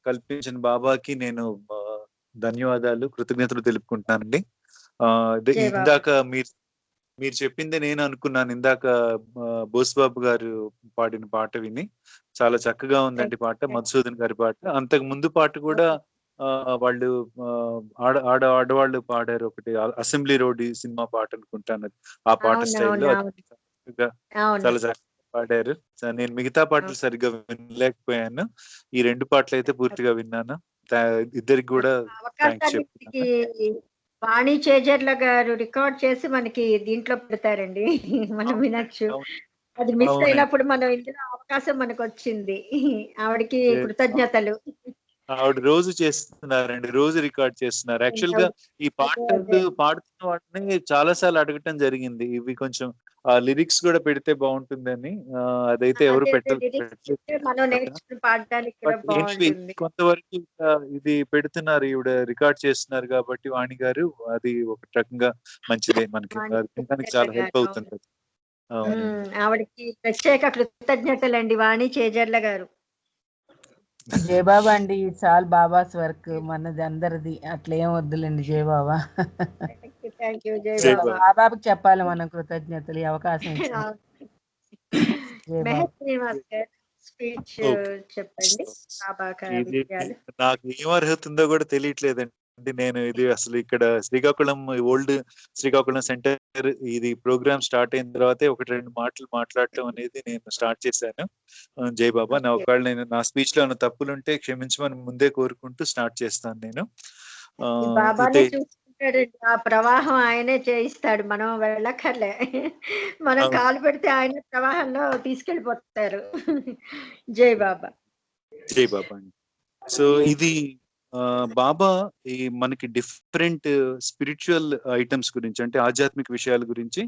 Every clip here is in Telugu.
కల్పించిన బాబాకి నేను ధన్యవాదాలు, కృతజ్ఞతలు తెలుపుకుంటున్నానండి. అదే జై బాబా. ఇందాక మీరు చెప్పిందే నేను అనుకున్నాను. ఇందాక బోసుబాబు గారు పాడిన పాట విని చాలా చక్కగా ఉందండి పాట, మధుసూదన్ గారి పాట. అంతకు ముందు పాట కూడా వాళ్ళు ఆడవాళ్ళు పాడారు ఒకటి, అసెంబ్లీ రోడ్ సినిమా పాట అనుకుంటాను. ఆ పాట స్టైల్లో చాలా చక్కగా పాడారు. నేను మిగతా పాటలు సరిగ్గా వినలేకపోయాను. ఈ 2 పాటలు అయితే పూర్తిగా విన్నాను. ఇద్దరికి కూడా థ్యాంక్స్ చెప్తున్నాను. వాణి చేజర్ల గారు రికార్డ్ చేసి మనకి దీంట్లో పెడతారండి, మనం వినొచ్చు. అది మిస్ అయినప్పుడు మనం ఇందులో అవకాశం మనకు వచ్చింది. ఆవిడకి కృతజ్ఞతలు. ఆవిడ రోజు చేస్తున్నారండి, రోజు రికార్డ్ చేస్తున్నారు. యాక్చువల్ గా ఈ పాటలు పాడుతున్న వాటిని చాలా సార్లు అడగటం జరిగింది, ఇవి కొంచెం లిరిక్స్ కూడా పెడితే బాగుంటుందని. అదైతే ఎవరు కొంతవరకు ఇది పెడుతున్నారు, ఈవిడ రికార్డ్ చేస్తున్నారు కాబట్టి వాణి గారు, అది ఒక రకంగా మంచిదే, మనకి చాలా హెల్ప్ అవుతుంది. ఆవిడకి ప్రత్యేక కృతజ్ఞతలండి వాణి చేజర్ల గారు. జయబాబా అండి, చాలా బాబాస్ వర్క్, మనది అందరిది, అట్లేం వద్దులేండి. జయబాబా. బాబాకి చెప్పాలి మనం కృతజ్ఞతలు, ఈ అవకాశం ఇచ్చారు. నాకు ఏం అర్హత ఉందో కూడా తెలియట్లేదండి. నేను ఇది అసలు ఇక్కడ శ్రీకాకుళం ఓల్డ్ శ్రీకాకుళం సెంటర్ ఇది ప్రోగ్రామ్ స్టార్ట్ అయిన తర్వాతే 1-2 మాటలు మాట్లాడటం అనేది నేను స్టార్ట్ చేశాను. జై బాబా, నా ఒకవేళ నేను నా స్పీచ్ లో ఏమైనా తప్పులుంటే క్షమించమని ముందే కోరుకుంటూ స్టార్ట్ చేస్తాను నేను. ఆ ప్రవాహం ఆయనే చేయిస్తాడు, మనం వెళ్ళక్కర్లే. మనం కాలు పెడితే ఆయన ప్రవాహంలో తీసుకెళ్ళిపోతారు. జై బాబా. జై బాబా అండి. సో ఇది బాబా ఈ మనకి డిఫరెంట్ స్పిరిచువల్ ఐటమ్స్ గురించి, అంటే ఆధ్యాత్మిక విషయాల గురించి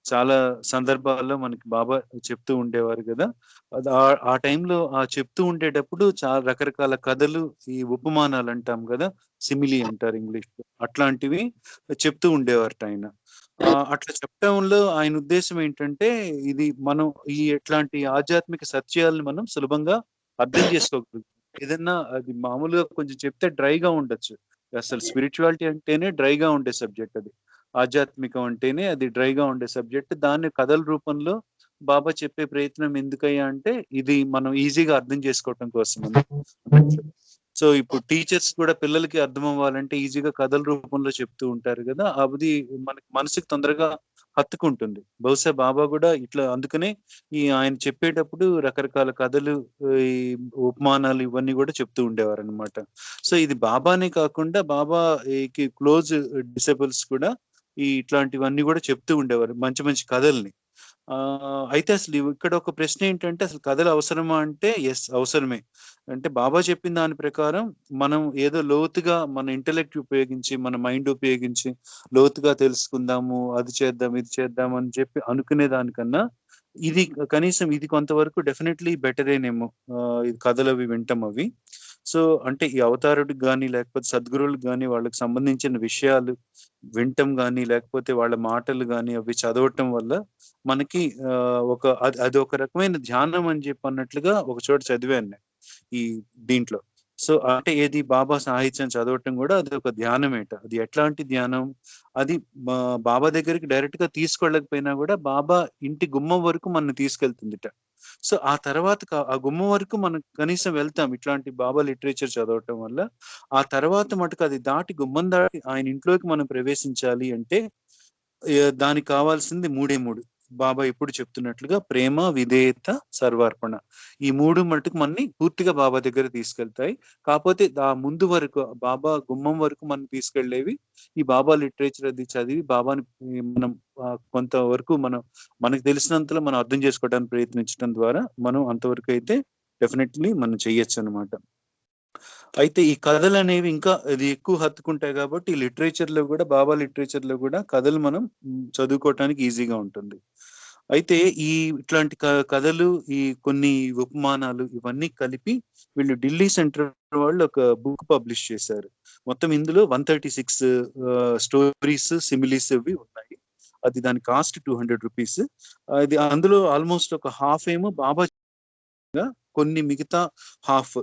చాలా సందర్భాల్లో మనకి బాబా చెప్తూ ఉండేవారు కదా. ఆ టైంలో చెప్తూ ఉండేటప్పుడు చాలా రకరకాల కథలు, ఈ ఉపమానాలు అంటాం కదా, సిమిలి అంటారు ఇంగ్లీష్ లో, అట్లాంటివి చెప్తూ ఉండేవారట ఆయన. అట్లా చెప్పడంలో ఆయన ఉద్దేశం ఏంటంటే, ఇది మనం ఈ ఎట్లాంటి ఆధ్యాత్మిక సత్యాలను మనం సులభంగా అర్థం చేసుకోగలుగుతాం. ఏదన్నా అది మామూలుగా కొంచెం చెప్తే డ్రైగా ఉండొచ్చు, అసలు స్పిరిచువాలిటీ అంటేనే డ్రైగా ఉండే సబ్జెక్ట్, అది ఆధ్యాత్మికం అంటేనే అది డ్రైగా ఉండే సబ్జెక్ట్. దాన్ని కథల రూపంలో బాబా చెప్పే ప్రయత్నం ఎందుకయ్యా అంటే, ఇది మనం ఈజీగా అర్థం చేసుకోవటం కోసం. సో ఇప్పుడు టీచర్స్ కూడా పిల్లలకి అర్థం అవ్వాలంటే ఈజీగా కథల రూపంలో చెప్తూ ఉంటారు కదా, అది మనకి మనసుకి తొందరగా హత్తుకుంటుంది. బహుశా బాబా కూడా ఇట్లా అందుకనే ఆయన చెప్పేటప్పుడు రకరకాల కథలు, ఈ ఉపమానాలు ఇవన్నీ కూడా చెప్తూ ఉండేవారు అనమాట. సో ఇది బాబానే కాకుండా బాబా ఈ క్లోజ్ డిసేబుల్స్ కూడా ఇట్లాంటివన్నీ కూడా చెప్తూ ఉండేవారు, మంచి మంచి కథల్ని. అయితే అసలు ఇక్కడ ఒక ప్రశ్న ఏంటంటే, అసలు కథలు అవసరమా అంటే ఎస్, అవసరమే. అంటే బాబా చెప్పిన దాని ప్రకారం మనం ఏదో లోతుగా మన ఇంటెలెక్ట్ ఉపయోగించి, మన మైండ్ ఉపయోగించి లోతుగా తెలుసుకుందాము, అది చేద్దాం ఇది చేద్దాం అని చెప్పి అనుకునే దానికన్నా ఇది కనీసం ఇది కొంతవరకు డెఫినెట్లీ బెటరేనేమో, ఇది కథలు అవి వింటాం అవి. సో అంటే ఈ అవతారుడికి కానీ లేకపోతే సద్గురువులకు కానీ వాళ్ళకి సంబంధించిన విషయాలు వినటం కానీ లేకపోతే వాళ్ళ మాటలు కానీ అవి చదవటం వల్ల మనకి అది ఒక రకమైన ధ్యానం అని చెప్పి అన్నట్లుగా ఒక చోట చదివాను ఈ దీంట్లో. సో అంటే ఏది బాబా సాహిత్యం చదవటం కూడా అది ఒక ధ్యానమేట. అది ఎట్లాంటి ధ్యానం, అది బాబా దగ్గరికి డైరెక్ట్ గా తీసుకెళ్ళకపోయినా కూడా బాబా ఇంటి గుమ్మం వరకు మనం తీసుకెళ్తుందిట. సో ఆ తర్వాత ఆ గుమ్మం వరకు మనం కనీసం వెళ్తాం ఇట్లాంటి బాబా లిటరేచర్ చదవటం వల్ల. ఆ తర్వాత మటుకు అది దాటి గుమ్మం దాటి ఆయన ఇంట్లోకి మనం ప్రవేశించాలి అంటే దానికి కావాల్సింది 3 బాబా ఎప్పుడు చెప్తున్నట్లుగా ప్రేమ, విధేయత, సర్వార్పణ. ఈ 3 మటుకు మనని పూర్తిగా బాబా దగ్గర తీసుకెళ్తాయి. కాకపోతే ఆ ముందు వరకు బాబా గుమ్మం వరకు మనం తీసుకెళ్లేవి ఈ బాబా లిటరేచర్ అది చదివి బాబాని మనం కొంతవరకు మనకు తెలిసినంతలో మనం అర్థం చేసుకోవడానికి ప్రయత్నించడం ద్వారా మనం అంతవరకు అయితే డెఫినెట్లీ మనం చెయ్యొచ్చు అనమాట. అయితే ఈ కథలు అనేవి ఇంకా అది ఎక్కువ హత్తుకుంటాయి కాబట్టి లిటరేచర్ లో కూడా, బాబా లిటరేచర్ లో కూడా కథలు మనం చదువుకోవటానికి ఈజీగా ఉంటుంది. అయితే ఇట్లాంటి కథలు, ఈ కొన్ని ఉపమానాలు ఇవన్నీ కలిపి వీళ్ళు ఢిల్లీ సెంటర్ వాళ్ళు ఒక బుక్ పబ్లిష్ చేశారు. మొత్తం ఇందులో 136 స్టోరీస్, సిమిలీస్ అవి ఉన్నాయి. అది దాని కాస్ట్ 200 రూపీస్. అది అందులో ఆల్మోస్ట్ ఒక హాఫ్ ఏమో బాబా, కొన్ని మిగతా హాఫ్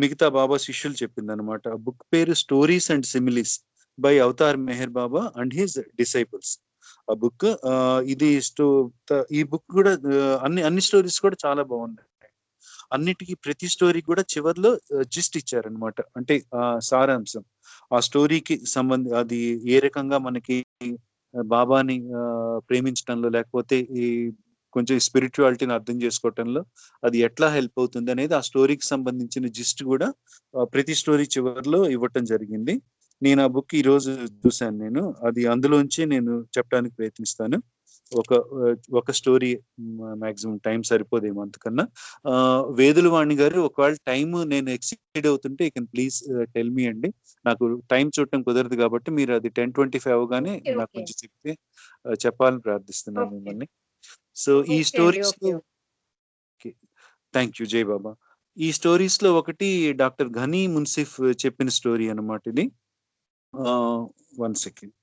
మిగతా బాబా శిష్యులు చెప్పిందనమాట. బుక్ పేరు 'stories and similes' by Avatar Meher Baba and his disciples. ఆ బుక్ ఇది ఈ బుక్ కూడా అన్ని స్టోరీస్ కూడా చాలా బాగున్నాయి. అన్నిటికీ ప్రతి స్టోరీ కూడా చివర్లో జిస్ట్ ఇచ్చారనమాట. అంటే సారాంశం ఆ స్టోరీకి అది ఏ రకంగా మనకి బాబాని ప్రేమించడంలో, లేకపోతే ఈ కొంచెం స్పిరిచువాలిటీని అర్థం చేసుకోవటంలో అది ఎట్లా హెల్ప్ అవుతుంది అనేది ఆ స్టోరీకి సంబంధించిన జిస్ట్ కూడా ప్రతి స్టోరీ చివరిలో ఇవ్వటం జరిగింది. నేను ఆ బుక్ ఈ రోజు చూశాను. నేను అది అందులోంచి నేను చెప్పడానికి ప్రయత్నిస్తాను. ఒక స్టోరీ, మాక్సిమం టైం సరిపోదేమో అంతకన్నా. వేదులవాణి గారు, ఒకవేళ టైం నేను ఎక్సీడ్ అవుతుంటే you can please tell me అండి. నాకు టైం చూడటం కుదరదు కాబట్టి మీరు అది 10:25 అవగానే ఓకే. నాకు ఓకే. కొంచెం చెప్తే చెప్పాలని ప్రార్థిస్తున్నాను ఓకే. మిమ్మల్ని. సో ఈ ఓకే అండి. Stories okay. థ్యాంక్ యూ జై బాబా. ఈ స్టోరీస్ లో ఒకటి డాక్టర్ ఘనీ మున్సిఫ్ చెప్పిన స్టోరీ అన్నమాట ఇది. 1 సెకండ్.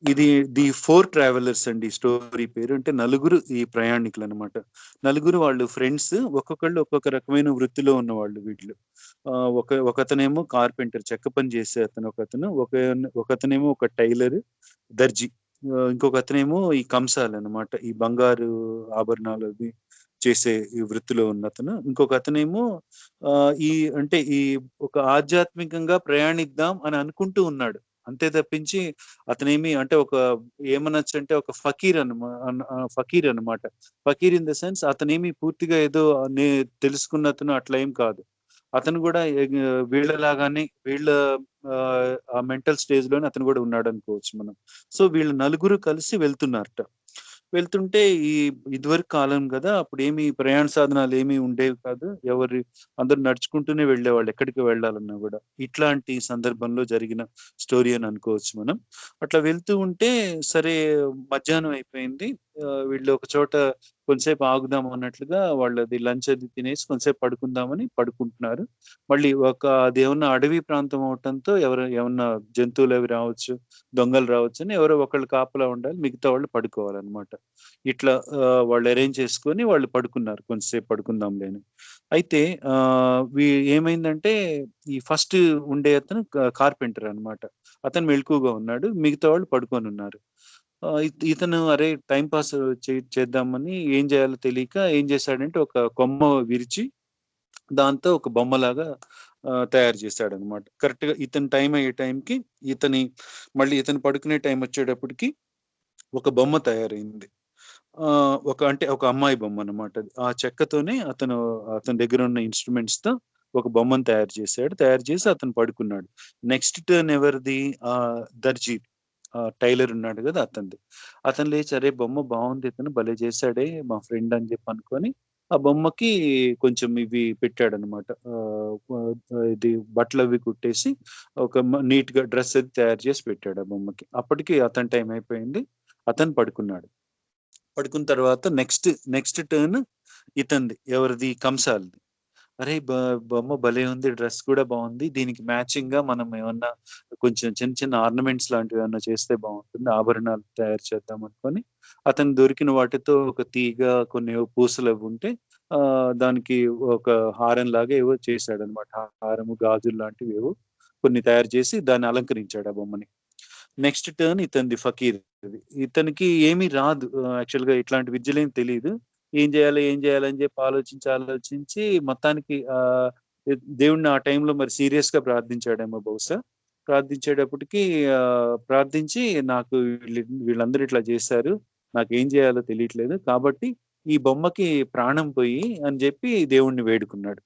ఇది ది 4 ట్రావెలర్స్ అండి స్టోరీ పేరు. అంటే నలుగురు ఈ ప్రయాణికులు అనమాట. నలుగురు వాళ్ళు ఫ్రెండ్స్. ఒక్కొక్కళ్ళు ఒక్కొక్క రకమైన వృత్తిలో ఉన్నవాళ్ళు వీళ్ళు. ఒకతనేమో కార్పెంటర్, చెక్క పని చేసే అతను ఒకతను. ఒకతనేమో ఒక టైలర్, దర్జీ. ఇంకొక అతనేమో ఈ కంసాలు అనమాట. ఈ బంగారు ఆభరణాలు అవి చేసే ఈ వృత్తిలో ఉన్నతను. ఇంకొక అతనేమో ఈ అంటే ఈ ఒక ఆధ్యాత్మికంగా ప్రయాణిద్దాం అని అనుకుంటూ ఉన్నాడు. అంతే తప్పించి అతనేమి అంటే ఏమనొచ్చు అంటే ఒక ఫకీర్ అనమాట. ఫకీర్ ఇన్ ద సెన్స్ అతనేమి పూర్తిగా ఏదో తెలుసుకున్న అతను అట్లా ఏం కాదు. అతను కూడా వీళ్ళలాగానే ఆ మెంటల్ స్టేజ్ లోనే అతను కూడా ఉన్నాడు అనుకోవచ్చు మనం. సో వీళ్ళు నలుగురు కలిసి వెళ్తున్నారట. వెళ్తుంటే ఇదివరకు కాలం కదా, అప్పుడు ఏమి ప్రయాణ సాధనాలు ఏమీ ఉండేవి కాదు. అందరూ నడుచుకుంటూనే వెళ్ళేవాళ్ళు ఎక్కడికి వెళ్ళాలన్నా కూడా. ఇట్లాంటి సందర్భంలో జరిగిన స్టోరీ అని అనుకోవచ్చు మనం. అట్లా వెళ్తూ ఉంటే సరే మధ్యాహ్నం అయిపోయింది. వీళ్ళు ఒక చోట కొంతసేపు ఆగుదాం అన్నట్లుగా వాళ్ళది లంచ్ అది తినేసి కొంతసేపు పడుకుందామని పడుకుంటున్నారు. మళ్ళీ అది ఏమన్నా అడవి ప్రాంతం అవటంతో ఏమన్నా జంతువులు అవి రావచ్చు, దొంగలు రావచ్చు అని ఎవరో ఒకళ్ళు కాపలా ఉండాలి, మిగతా వాళ్ళు పడుకోవాలన్నమాట. ఇట్లా వాళ్ళు అరేంజ్ చేసుకొని వాళ్ళు పడుకున్నారు. కొంతసేపు పడుకుందాంలే అని. అయితే ఏమైందంటే ఈ ఫస్ట్ ఉండే అతను కార్పెంటర్ అన్నమాట. అతను మెలకువగా ఉన్నాడు. మిగతా వాళ్ళు పడుకొని ఉన్నారు. ఇతను అరే టైం పాస్ చేద్దామని ఏం చేయాలో తెలియక ఏం చేశాడంటే ఒక కొమ్మ విరిచి దాంతో ఒక బొమ్మలాగా తయారు చేశాడనమాట. కరెక్ట్‌గా ఇతని టైం అయ్యే టైంకి మళ్ళీ ఇతను పడుకునే టైం వచ్చేటప్పటికి ఒక బొమ్మ తయారైంది. ఒక అమ్మాయి బొమ్మ అన్నమాట అది. ఆ చెక్కతోనే అతని దగ్గర ఉన్న ఇన్‌స్ట్రుమెంట్స్‌తో ఒక బొమ్మను తయారు చేశాడు. తయారు చేసి అతను పడుకున్నాడు. నెక్స్ట్ టర్న్ ఎవరిది? దర్జీ టైలర్ ఉన్నాడు గదా! అతనిది. అతను లేచి అరే! బొమ్మ బావుంది, ఇతను భలే చేశాడే మా ఫ్రెండ్ అని చెప్పి అనుకోని ఆ బొమ్మకి కొంచెం ఇవి పెట్టాడన్నమాట. ఇది బట్టలవి కుట్టేసి నీట్‌గా డ్రెస్ అది తయారు చేసి పెట్టాడు ఆ బొమ్మకి. అప్పటికి అతని టైం అయిపోయింది. అతను పడుకున్నాడు. పడుకున్న తర్వాత నెక్స్ట్ టర్న్ ఇతనిది. ఎవరిది? కంసాల్‌ది. అరే! బొమ్మ భలే ఉంది. డ్రెస్ కూడా బావుంది. దీనికి మ్యాచింగ్‌గా మనం ఏమన్నా కొంచెం చిన్న చిన్న ఆర్నమెంట్స్ లాంటివి ఏమన్నా చేస్తే బావుంటుంది. ఆభరణాలు తయారు చేద్దాం అనుకోని అతనికి దొరికిన వాటితో ఒక తీగ, కొన్ని పూసలవి ఉంటే దానికి ఒక హారంలాగా ఏవో చేశాడన్నమాట. హారము, గాజులు లాంటివేవో కొన్ని తయారు చేసి దాన్ని అలంకరించాడు ఆ బొమ్మని. నెక్స్ట్ టర్న్ ఇతనిది ఫకీర్‌ది. ఇతనికి ఏమీ రాదు. యాక్చువల్‌గా ఇట్లాంటి విద్యలేం తెలీదు. ఏం జేయాలి అని జెప్పి ఆలోచించి మొత్తానికి దేవుడిని ఆ టైంలో మరి సీరియస్‌గా ప్రార్థించాడేమో బహుశా. ప్రార్థించేటప్పటికి ప్రార్థించి నాకు వీళ్ళందరూ ఇట్లా జేశారు. నాకేం జేయాలో తెలియట్లేదు. కాబట్టి ఈ బొమ్మకి ప్రాణం పొయ్యి అని జెప్పి దేవుడిని వేడుకున్నాడు.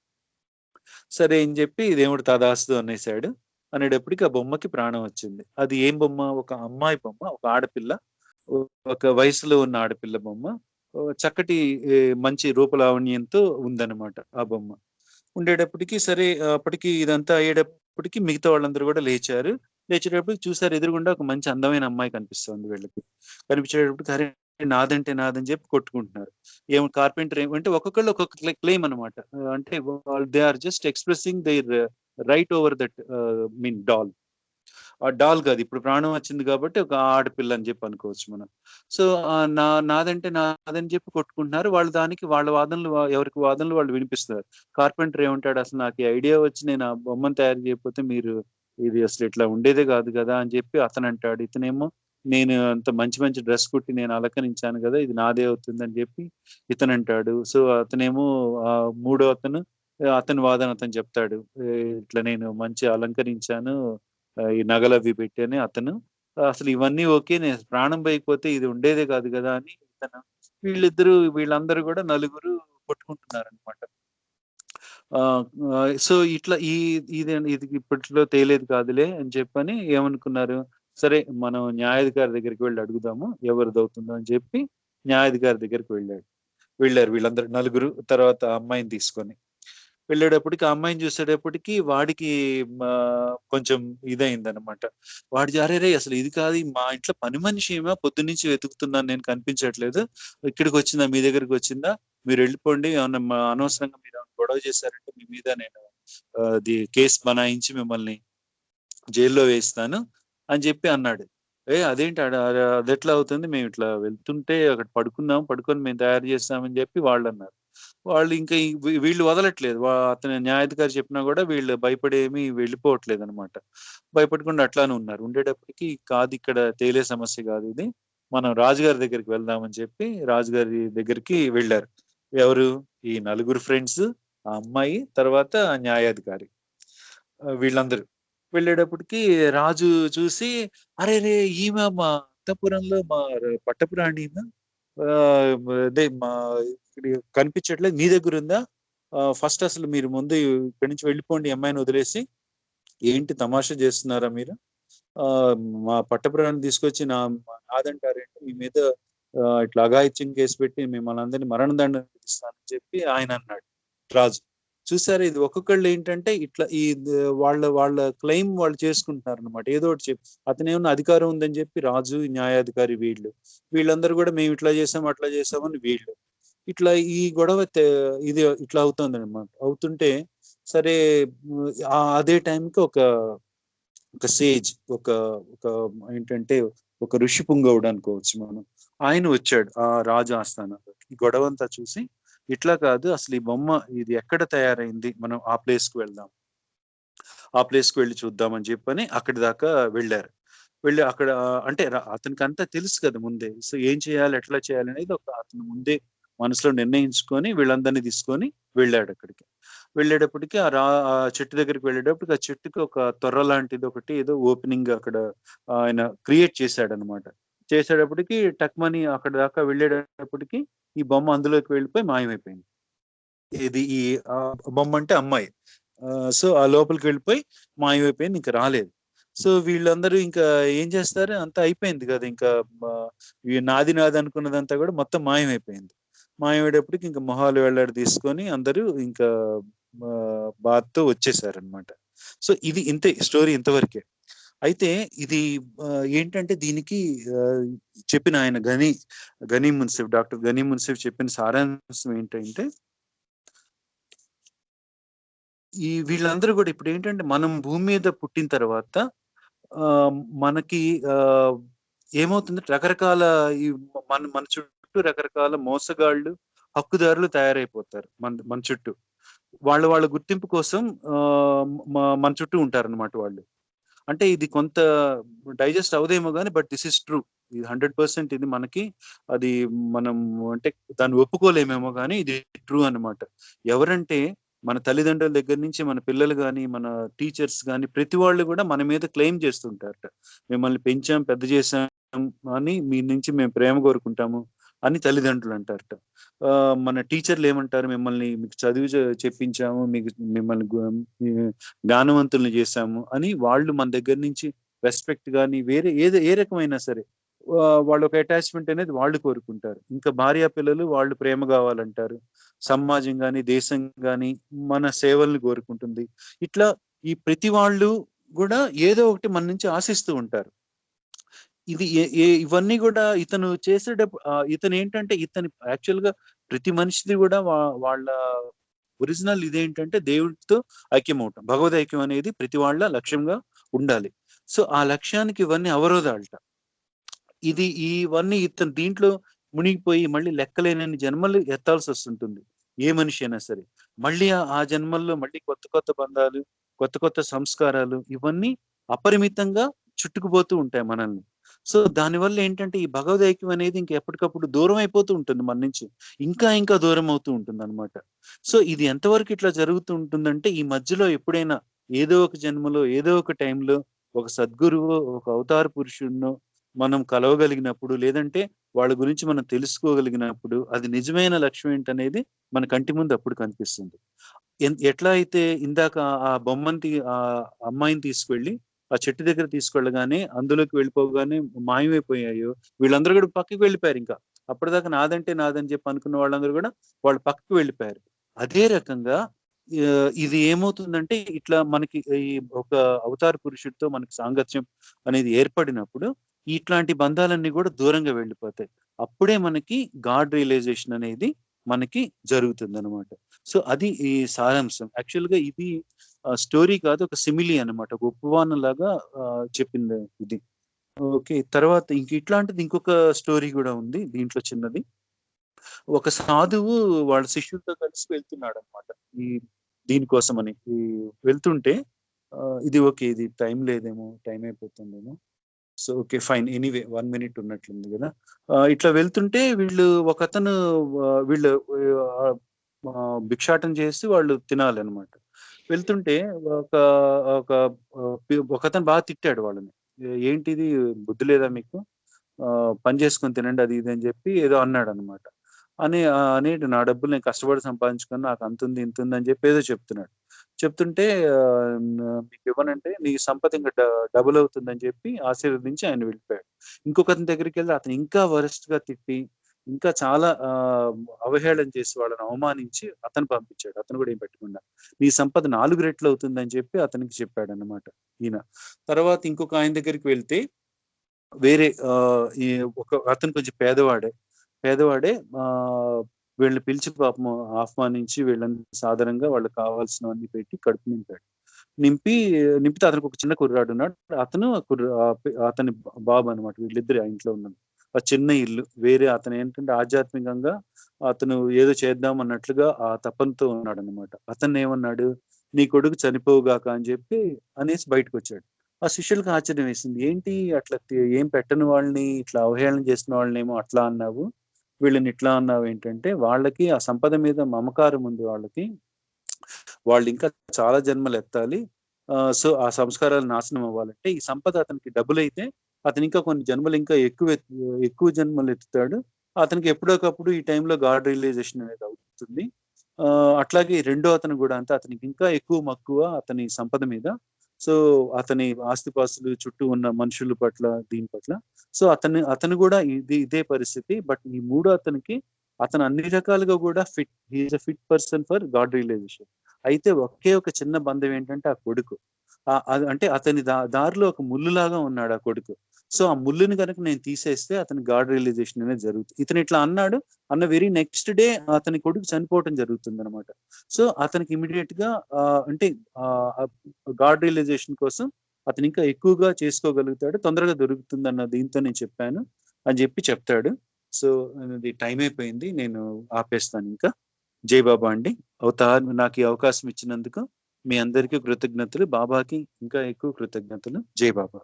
సరే అని జెప్పి దేవుడు తథాస్తు అనేసాడు. అనేటప్పటికి ఆ బొమ్మకి ప్రాణం వచ్చింది. అది ఏం బొమ్మ? ఒక అమ్మాయి బొమ్మ. ఒక ఆడపిల్ల. ఒక వయసులో ఉన్న ఆడపిల్ల బొమ్మ. చక్కటి మంచి రూపలావణ్యంతో ఉందన్నమాట ఆ బొమ్మ. ఉండేటప్పటికి సరే అప్పటికి ఇదంతా అయ్యేటప్పటికి మిగతా వాళ్ళందరూ గూడా లేచారు. లేచేటప్పటికి చూసారు ఎదురుగుండా ఒక మంచి అందమైన అమ్మాయి కనిపిస్తుంది వీళ్ళకి. కనిపించేటప్పటికి అరే! నాదంటే నాదని జెప్పి కొట్టుకుంటున్నారు. కార్పెంటర్ ఏమంటే ఒక్కొక్కళ్ళు ఒక్కొక్క క్లెయిమ్ అన్నమాట. అంటే they are just expressing their right over that doll. Doll కాదు, ఇప్పుడు ప్రాణం వచ్చింది కాబట్టి ఒక ఆడపిల్ల అని చెప్పి అనుకోవచ్చు మనం. సో నాదంటే నాదని చెప్పి కొట్టుకుంటున్నారు వాళ్ళు. దానికి వాళ్ళ వాదనలు ఎవరికి వాదనలు వాళ్ళు వినిపిస్తున్నారు. కార్పెంటర్ ఏమంటాడు, అసలు నాకు ఈ ఐడియా వచ్చి నేను ఆ బొమ్మను తయారు చేయకపోతే మీరు ఇది అసలు ఇట్లా ఉండేదే కాదు కదా అని చెప్పి అతను అంటాడు. ఇతనేమో నేను అంత మంచి మంచి డ్రెస్ కుట్టి నేను అలంకరించాను కదా, ఇది నాదే అవుతుందని చెప్పి ఇతను అంటాడు. సో అతనేమో మూడో అతను, అతని వాదన అతను చెప్తాడు. ఇట్లా నేను మంచి అలంకరించాను, ఈ నగలవి పెట్టి అని అతను. అసలు ఇవన్నీ ఓకే, నేను ప్రాణం పోయకపోతే ఇది ఉండేదే కాదు కదా అని ఇతను. వీళ్ళందరూ కూడా నలుగురు కొట్టుకుంటున్నారనమాట. సో ఇట్లా ఇది ఇప్పట్లో తేలేది కాదులే అని చెప్పని ఏమనుకున్నారు, సరే మనం న్యాయాధికారి దగ్గరికి వెళ్ళి అడుగుదాము ఎవరిదవుతుందో అని చెప్పి న్యాయాధికారి దగ్గరికి వెళ్ళారు వీళ్ళందరూ నలుగురు. తర్వాత ఆ అమ్మాయిని తీసుకొని వెళ్ళేటప్పటికి, ఆ అమ్మాయిని చూసేటప్పటికి వాడికి కొంచెం ఇదయిందనమాట. వాడు అరే అసలు ఇది కాదు, మా ఇంట్లో పని మనిషి ఏమో పొద్దున్నుంచి వెతుకుతున్నాను నేను, కనిపించట్లేదు, ఇక్కడికి వచ్చిందా, మీ దగ్గరికి వచ్చిందా, మీరు వెళ్ళిపోండి, ఏమన్నా అనవసరంగా మీరు ఏమైనా గొడవ చేశారంటే మీ మీద నేను అది కేసు బనాయించి మిమ్మల్ని జైల్లో వేస్తాను అని చెప్పి అన్నాడు. అదేంటి అది ఎట్లా అవుతుంది, మేము ఇట్లా వెళ్తుంటే అక్కడ పడుకొని మేము తయారు చేస్తామని చెప్పి వాళ్ళు అన్నారు. వాళ్ళు ఇంకా వీళ్ళు వదలట్లేదు. అతని న్యాయాధికారి చెప్పినా కూడా వీళ్ళు భయపడేమి వెళ్ళిపోవట్లేదు అనమాట. భయపడకుండా అట్లానే ఉన్నారు. ఉండేటప్పటికి కాదు, ఇక్కడ తేలే సమస్య కాదు ఇది, మనం రాజుగారి దగ్గరికి వెళ్దామని చెప్పి రాజుగారి దగ్గరికి వెళ్ళారు. ఎవరు, ఈ నలుగురు ఫ్రెండ్స్, ఆ అమ్మాయి, తర్వాత న్యాయాధికారి, వీళ్ళందరూ వెళ్ళేటప్పటికి రాజు చూసి, అరే ఈమె మా అంతఃపురంలో మా పట్టపురాణి ఈమె, అదే మా ఇక్కడ కనిపించట్లేదు, మీ దగ్గర ఉందా, ఫస్ట్ అసలు మీరు ముందు ఇక్కడి నుంచి వెళ్ళిపోండి, ఈ అమ్మాయిని వదిలేసి, ఏంటి తమాషా చేస్తున్నారా మీరు, మా పట్టపురాన్ని తీసుకొచ్చి నాదంటారేంటి, మీ మీద ఇట్లా అఘాయిత్యం కేసు పెట్టి మిమ్మల్ని అందరినీ మరణదండ విధిస్తానని చెప్పి ఆయన అన్నాడు రాజు. చూసారా, ఇది ఒక్కొక్కళ్ళు ఏంటంటే ఇట్లా వాళ్ళ క్లెయిమ్ వాళ్ళు చేసుకుంటున్నారు అనమాట. ఏదో ఒకటి చెప్పి అతనేమన్నా అధికారం ఉందని చెప్పి రాజు, న్యాయాధికారి, వీళ్ళందరూ కూడా మేము ఇట్లా చేసాం అట్లా చేసామని వీళ్ళు. ఇట్లా ఈ గొడవ ఇది ఇట్లా అవుతుంది అనమాట. అవుతుంటే సరే, అదే టైంకి ఒక సేజ్, ఒక ఒక ఏంటంటే ఒక ఋషి పుంగవుడు అనుకోవచ్చు మనం, ఆయన వచ్చాడు ఆ రాజు ఆస్థానంలో. ఈ గొడవ అంతా చూసి, ఇట్లా కాదు అసలు ఈ బొమ్మ ఇది ఎక్కడ తయారైంది, మనం ఆ ప్లేస్ కు వెళ్దాం, ఆ ప్లేస్ కు వెళ్ళి చూద్దామని చెప్పని అక్కడి దాకా వెళ్ళి అక్కడ అంటే అతనికి అంతా తెలుసు కదా ముందే. సో ఏం చేయాలి, ఎట్లా చేయాలి అనేది అతను ముందే మనసులో నిర్ణయించుకొని వీళ్ళందరినీ తీసుకొని వెళ్ళాడు అక్కడికి. వెళ్ళేటప్పటికి ఆ చెట్టు దగ్గరికి వెళ్ళేటప్పటికి, ఆ చెట్టుకి ఒక తొర్ర లాంటిది ఒకటి ఏదో ఓపెనింగ్ అక్కడ ఆయన క్రియేట్ చేశాడనమాట. చేసేటప్పటికి టక్మని అక్కడ దాకా వెళ్ళేటప్పటికి ఈ బొమ్మ అందులోకి వెళ్ళిపోయి మాయమైపోయింది. ఇది ఈ బొమ్మ అంటే అమ్మాయి. సో ఆ లోపలికి వెళ్ళిపోయి మాయమైపోయింది, ఇంకా రాలేదు. సో వీళ్ళందరూ ఇంకా ఏం చేస్తారు, అంతా అయిపోయింది కదా, ఇంకా నాది అనుకున్నదంతా కూడా మొత్తం మాయమైపోయింది. మాయమయ్యేటప్పటికి ఇంకా మొహాలు వేలాడి తీసుకొని అందరూ ఇంకా బాధతో వచ్చేసారనమాట. సో ఇది ఇంతే స్టోరీ, ఇంతవరకే. అయితే ఇది ఏంటంటే దీనికి చెప్పిన ఆయన గనీ మున్సిఫ్, డాక్టర్ గనీ మున్సిఫ్ చెప్పిన సారాంశం ఏంటంటే, వీళ్ళందరూ కూడా ఇప్పుడు ఏంటంటే మనం భూమి మీద పుట్టిన తర్వాత మనకి ఏమవుతుంది, రకరకాల ఈ మన చుట్టూ రకరకాల మోసగాళ్ళు, హక్కుదారులు తయారైపోతారు మన చుట్టూ. వాళ్ళ గుర్తింపు కోసం మన చుట్టూ ఉంటారన్నమాట వాళ్ళు. అంటే ఇది కొంత డైజెస్ట్ అవదేమో కానీ, బట్ దిస్ ఇస్ ట్రూ. ఇది 100% ఇది మనకి అది మనం అంటే దాన్ని ఒప్పుకోలేమేమో కానీ ఇది ట్రూ అన్నమాట. ఎవరంటే మన తల్లిదండ్రుల దగ్గర నుంచి మన పిల్లలు గాని, మన టీచర్స్ గాని, ప్రతి వాళ్ళు కూడా మన మీద క్లెయిమ్ చేస్తుంటారట. మిమ్మల్ని పెంచాం, పెద్ద చేసాం అని, మీ నుంచి మేము ప్రేమ కోరుకుంటాము అని తల్లిదండ్రులు అంటారట. మన టీచర్లు ఏమంటారు, మీకు చదువు చెప్పించాము, మిమ్మల్ని జ్ఞానవంతుల్ని చేశాము అని వాళ్ళు మన దగ్గర నుంచి రెస్పెక్ట్ గాని, వేరే ఏ రకమైనా సరే వాళ్ళు ఒక అటాచ్మెంట్ అనేది వాళ్ళు కోరుకుంటారు. ఇంకా భార్య పిల్లలు వాళ్ళు ప్రేమ కావాలంటారు. సమాజం గాని, దేశం గాని మన సేవల్ని కోరుకుంటుంది. ఇట్లా ఈ ప్రతి వాళ్ళు కూడా ఏదో ఒకటి మన నుంచి ఆశిస్తూ ఉంటారు. ఇది ఇవన్నీ కూడా ఇతను చేసేటప్పుడు ఇతను ఏంటంటే ఇతని యాక్చువల్ గా ప్రతి మనిషిది కూడా వాళ్ళ ఒరిజినల్ ఇదేంటంటే దేవుడితో ఐక్యం అవటం, భగవద్ ఐక్యం అనేది ప్రతి వాళ్ళ లక్ష్యంగా ఉండాలి. సో ఆ లక్ష్యానికి ఇవన్నీ అవరోధాలట. ఇవన్నీ ఇతను దీంట్లో మునిగిపోయి మళ్ళీ లెక్కలేనన్ని జన్మలు ఎత్తాల్సి వస్తుంటుంది ఏ మనిషి అయినా సరే. మళ్ళీ ఆ జన్మల్లో మళ్ళీ కొత్త కొత్త బంధాలు, కొత్త కొత్త సంస్కారాలు ఇవన్నీ అపరిమితంగా చుట్టుకుపోతూ ఉంటాయి మనల్ని. సో దానివల్ల ఏంటంటే ఈ భగవదైక్యం అనేది ఇంక ఎప్పటికప్పుడు దూరం అయిపోతూ ఉంటుంది మన నుంచి. ఇంకా ఇంకా దూరం అవుతూ ఉంటుందన్నమాట. సో ఇది ఎంతవరకు ఇట్లా జరుగుతూ ఉంటుందంటే ఈ మధ్యలో ఎప్పుడైనా ఏదో ఒక జన్మలో, ఏదో ఒక టైంలో ఒక సద్గురువో, ఒక అవతార పురుషుడినో మనం కలవగలిగినప్పుడు, లేదంటే వాళ్ళ గురించి మనం తెలుసుకోగలిగినప్పుడు, అది నిజమైన లక్ష్యం ఏంటనేది మన కంటి ముందు అప్పుడు కనిపిస్తుంది. ఎట్లా అయితే ఇందాక ఆ అమ్మాయిని తీసుకెళ్ళి ఆ చెట్టు దగ్గర తీసుకెళ్ళగానే అందులోకి వెళ్ళిపోగానే మాయమైపోయాయో, వీళ్ళందరూ కూడా పక్కకి వెళ్ళిపోయారింకా. అప్పటిదాకా నాదంటే నాదని చెప్పి అనుకున్న వాళ్ళందరూ కూడా వాళ్ళు పక్కకి వెళ్ళిపోయారు. అదే రకంగా ఇది ఏమవుతుందంటే ఇట్లా మనకి ఈ ఒక అవతార పురుషుడితో మనకి సాంగత్యం అనేది ఏర్పడినప్పుడు ఇట్లాంటి బంధాలన్నీ కూడా దూరంగా వెళ్ళిపోతాయి. అప్పుడే మనకి గాడ్ రియలైజేషన్ అనేది మనకి జరుగుతుందనమాట. సో అది ఈ సారాంశం. యాక్చువల్‌గా ఇది స్టోరీ కాదు, ఒక సిమిలీ అనమాట. ఒక ఉపమానంలాగా చెప్పింది ఇది. ఓకే. తర్వాత ఇట్లాంటిది ఇంకొక స్టోరీ గూడా ఉంది దీంట్లో చిన్నది. ఒక సాధువు వాళ్ళ శిష్యులతో కలిసి వెళ్తున్నాడనమాట. ఈ దీనికోసమని. వెళ్తుంటే ఇది ఓకే. ఇది టైం లేదేమో, టైం అయిపోతుందేమో. So, okay. Fine. Anyway 1 minute ఉన్నట్లుంది గదా! ఇట్లా వెళ్తుంటే ఒకతను వీళ్ళు ఆహ్, భిక్షాటన చేసి వాళ్ళు తినాలనమాట. వెళ్తుంటే ఒక ఒక ఒకతను బాగా తిట్టాడు వాళ్ళని. "ఏంటిది బుద్ధి లేదా మీకు? పని చేసుకొని తినండి" అది ఇది అని చెప్పి ఏదో అన్నాడనమాట. అనేటి నా డబ్బులు నేను కష్టపడి సంపాదించుకుని నాకు అంతుంది, ఇంతుంది అని చెప్పి ఏదో చెప్తున్నాడు. చెప్తుంటే మీకివ్వనంటే నీ సంపద ఇంక డబుల్ అవుతుందని చెప్పి ఆశీర్వదించి ఆయన వెళ్ళిపోయాడు. ఇంకొకతని దగ్గరికెళ్ళి అతను ఇంకా వరస్ట్‌గా తిట్టి, ఇంకా చాలా అవహేళన చేసి వాళ్ళని అవమానించి అతను పంపించాడు. అతను కూడా ఏం పెట్టకుండా. నీ సంపద 4 రెట్లు అవుతుందని చెప్పి అతనికి చెప్పాడన్నమాట ఈయన. తర్వాత ఇంకొక ఆయన దగ్గరికి వెళ్తే వేరే ఈ అతను కొంచెం పేదవాడే. పేదవాడే వీళ్ళని పిలిచి పాపం ఆహ్వానించి వీళ్ళని సాదరంగా వాళ్ళకి కావాల్సినవన్నీ పెట్టి కడుపు నింపాడు. నింపితే అతనికి ఒక చిన్న కుర్రాడున్నాడు. అతను అతని బాబు అన్నమాట. వీళ్ళిద్దరే ఆ ఇంట్లో ఉన్నది. ఆ చిన్న ఇల్లు. వేరే అతనేంటంటే ఆధ్యాత్మికంగా అతను ఏదో చేద్దాం అన్నట్లుగా ఆ తపనతో ఉన్నాడన్నమాట. అతన్నేమన్నాడు, "నీ కొడుకు చనిపోవుగాక" అని చెప్పి అనేసి బయటకొచ్చాడు. ఆ శిష్యులకి ఆశ్చర్యం వేసింది. ఏంటి అట్లా ఏం పెట్టని వాళ్ళని ఇట్లా అవహేళన చేసిన వాళ్ళనేమో అట్లా అన్నావు. వీళ్ళని ఇట్లా అన్నావేంటంటే, వాళ్ళకి ఆ సంపద మీద మమకారం ఉంది వాళ్ళకి. వాళ్ళింకా చాలా జన్మలెత్తాలి. సో, ఆ సంస్కారాలు నాశనం అవ్వాలంటే, ఈ సంపద అతనికి డబులయితే, అతనింకా కొన్ని జన్మలు ఇంకా ఎక్కువ జన్మలెత్తుతాడు. అతనికి ఎప్పుడోకప్పుడు ఈ టైంలో గాడ్ రియలైజేషన్ అనేది అవుతుంది. అట్లాగే రెండో అతను గూడా అంతే. అతనికి ఇంకా ఎక్కువ మక్కువ అతని సంపద మీద. సో, అతని ఆస్తిపాస్తులు చుట్టూ ఉన్న మనుషుల పట్ల, దీని పట్ల. సో, అతను గూడా ఇదే పరిస్థితి. బట్ ఈ మూడో అతనికి అతను అన్ని రకాలుగా గూడా he is a fit person for God realisation. అయితే ఒకే ఒక చిన్న బంధం ఏంటంటే ఆ కొడుకు. అది అంటే అతని దారిలో ఒక ముల్లులాగా ఉన్నాడు ఆ కొడుకు. సో, ఆ ముల్లుని గనక నేను తీసేస్తే అతని గాడ్ రియలైజేషన్ అనేది జరుగుతుంది. ఇతను ఇట్లా అన్నాడు. అన్న వెరీ నెక్స్ట్ డే అతని కొడుకు చనిపోవటం జరుగుతుందనమాట. సో, అతనికి ఇమ్మీడియేట్‌గా అంటే ఆహ్, గాడ్ రియలైజేషన్ కోసం అతను ఇంకా ఎక్కువగా చేసుకోగలుగుతాడు. తొందరగా దొరుకుతుందన్న దీంతో నేను చెప్పాను అని చెప్తాడు. సో, అది టైం అయిపోయింది. నేను ఆపేస్తానింకా. జై బాబా అండి. నాకు ఈ అవకాశం ఇచ్చినందుకు మీ అందరికీ కృతజ్ఞతలు. బాబాకి ఇంకా ఎక్కువ కృతజ్ఞతలు. జై బాబా.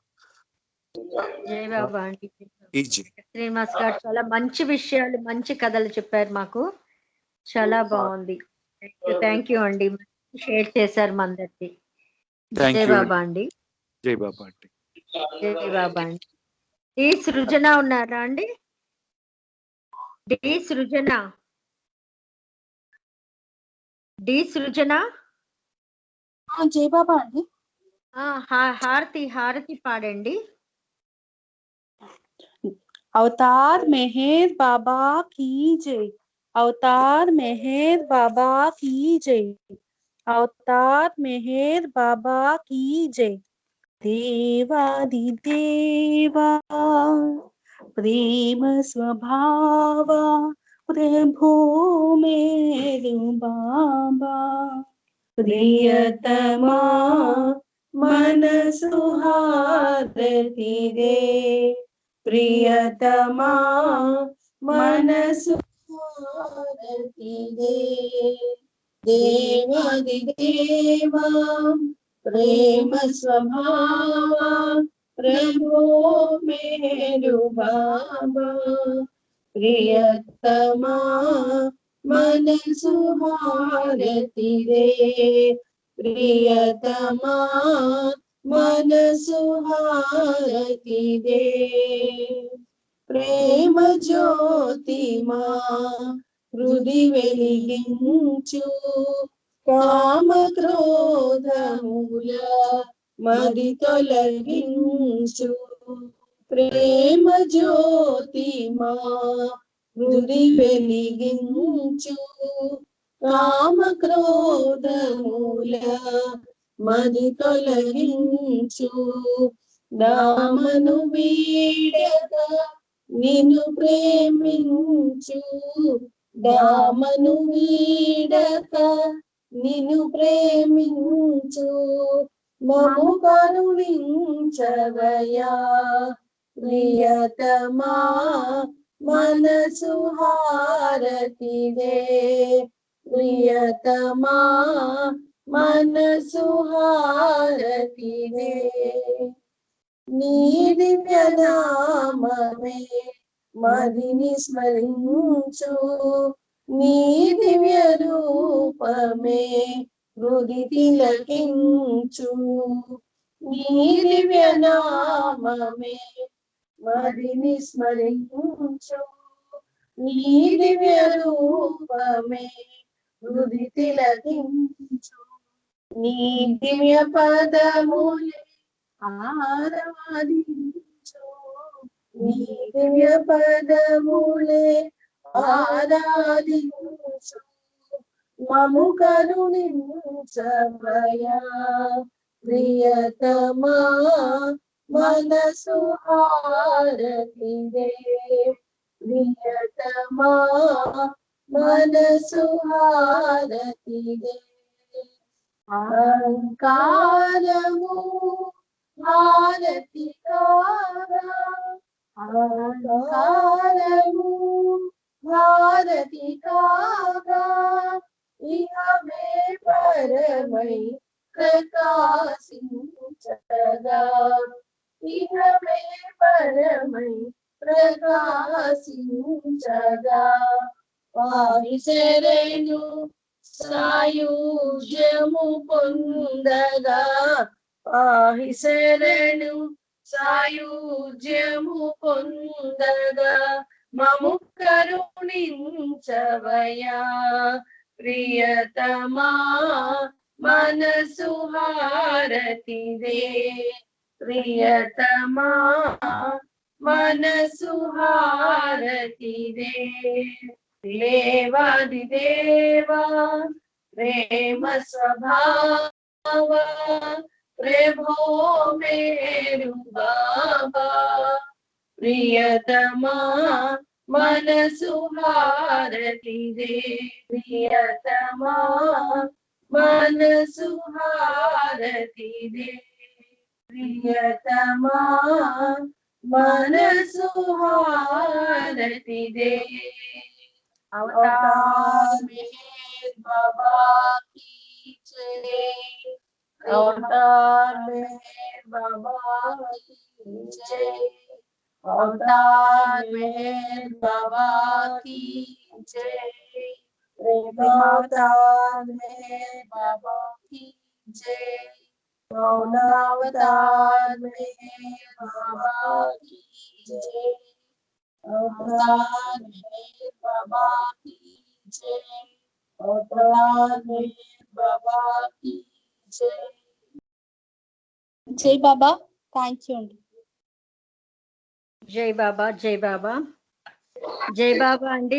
జై బాబా అండి. జై. శ్రీనివాస్ గారు చాలా మంచి విషయాలు, మంచి కథలు చెప్పారు మాకు. చాలా బాగుంది. థ్యాంక్ యూ అండి. షేర్ చేశారు మా అందరికి. థ్యాంక్ జై యూ. బాబా అండి. జై బాబా అండి. జై బాబా అండి. డి సృజన ఉన్నారా అండి? డి సృజన. డి సృజన. జై బాబా అండి. హారతి పాడండి. अवतार मेहर बाबा की जय। अवतार मेहर बाबा की जय। अवतार मेहर बाबा की जय। देवादिदेवा प्रेम स्वभावा प्रभु मेरु बाबा प्रियतमा మనసు హారతిదే ప్రియతమా మనసు హారతిదే దేవాది దేవా ప్రేమ స్వభావ ప్రభో మేరు బాబా ప్రియతమా మనసు హారతిదే ప్రియతమా మనసు హారతిదే ప్రేమ జ్యోతిమా హృది వెలిగించు కామ క్రోధముల మది తొలగించు ప్రేమ జ్యోతిమా హృది వెలిగించు కామ క్రోధముల మది తొలగించు దామను వీడక నిన్ను ప్రేమించు దామను వీడక నిన్ను ప్రేమించు మము కరుణించవయా ప్రియతమా మనసు హారతిదే ప్రియతమా మనసు హారతిదే నీ దివ్య నామమే మదిని స్మరించు నీ దివ్య రూపమే హృది తిలకించు నీ దివ్య నామమే మదిని స్మరించు నీ దివ్య రూపమే హృది తిలకించు నీ దివ్య పదములే ఆరాధించు నీ దివ్య పదములే ఆరాధించు మము కరుణించవయా ప్రియతమా మనసు హారతిదే ప్రియతమా మనసు హారతిదే అహంకారము హారతి కాగా అహంకారము హారతి కాగా ఇహమే పరమై ప్రకాశించగా ఇహమే పరమై ప్రకాశించగా పాహి శరణు సాయుజ్యము పొందగా పాహి శరణు సాయుజ్యము పొందగా మము కరుణించవయా ప్రియతమా మనసు హారతిదే ప్రియతమా మనసు హారతిదే దేవాది దేవా ప్రేమ స్వభావ ప్రభో మేరు బాబా ప్రియతమా మనసు హారతిదే ప్రియతమా మనసు హారతిదే ప్రియతమా మనసు హారతిదే अवतार मेहर बाबा की जय अवतार मेहर बाबा की जय अवतार मेहर बाबा की जय अवतार मेहर बाबा की जय अवतार मेहर बाबा की जय अवतार मेहर बाबा की जय अवतार मेहर बाबा की जय జై బాబా. థ్యాంక్ యూ అండి. జై బాబా, జై బాబా, జై బాబా అండి.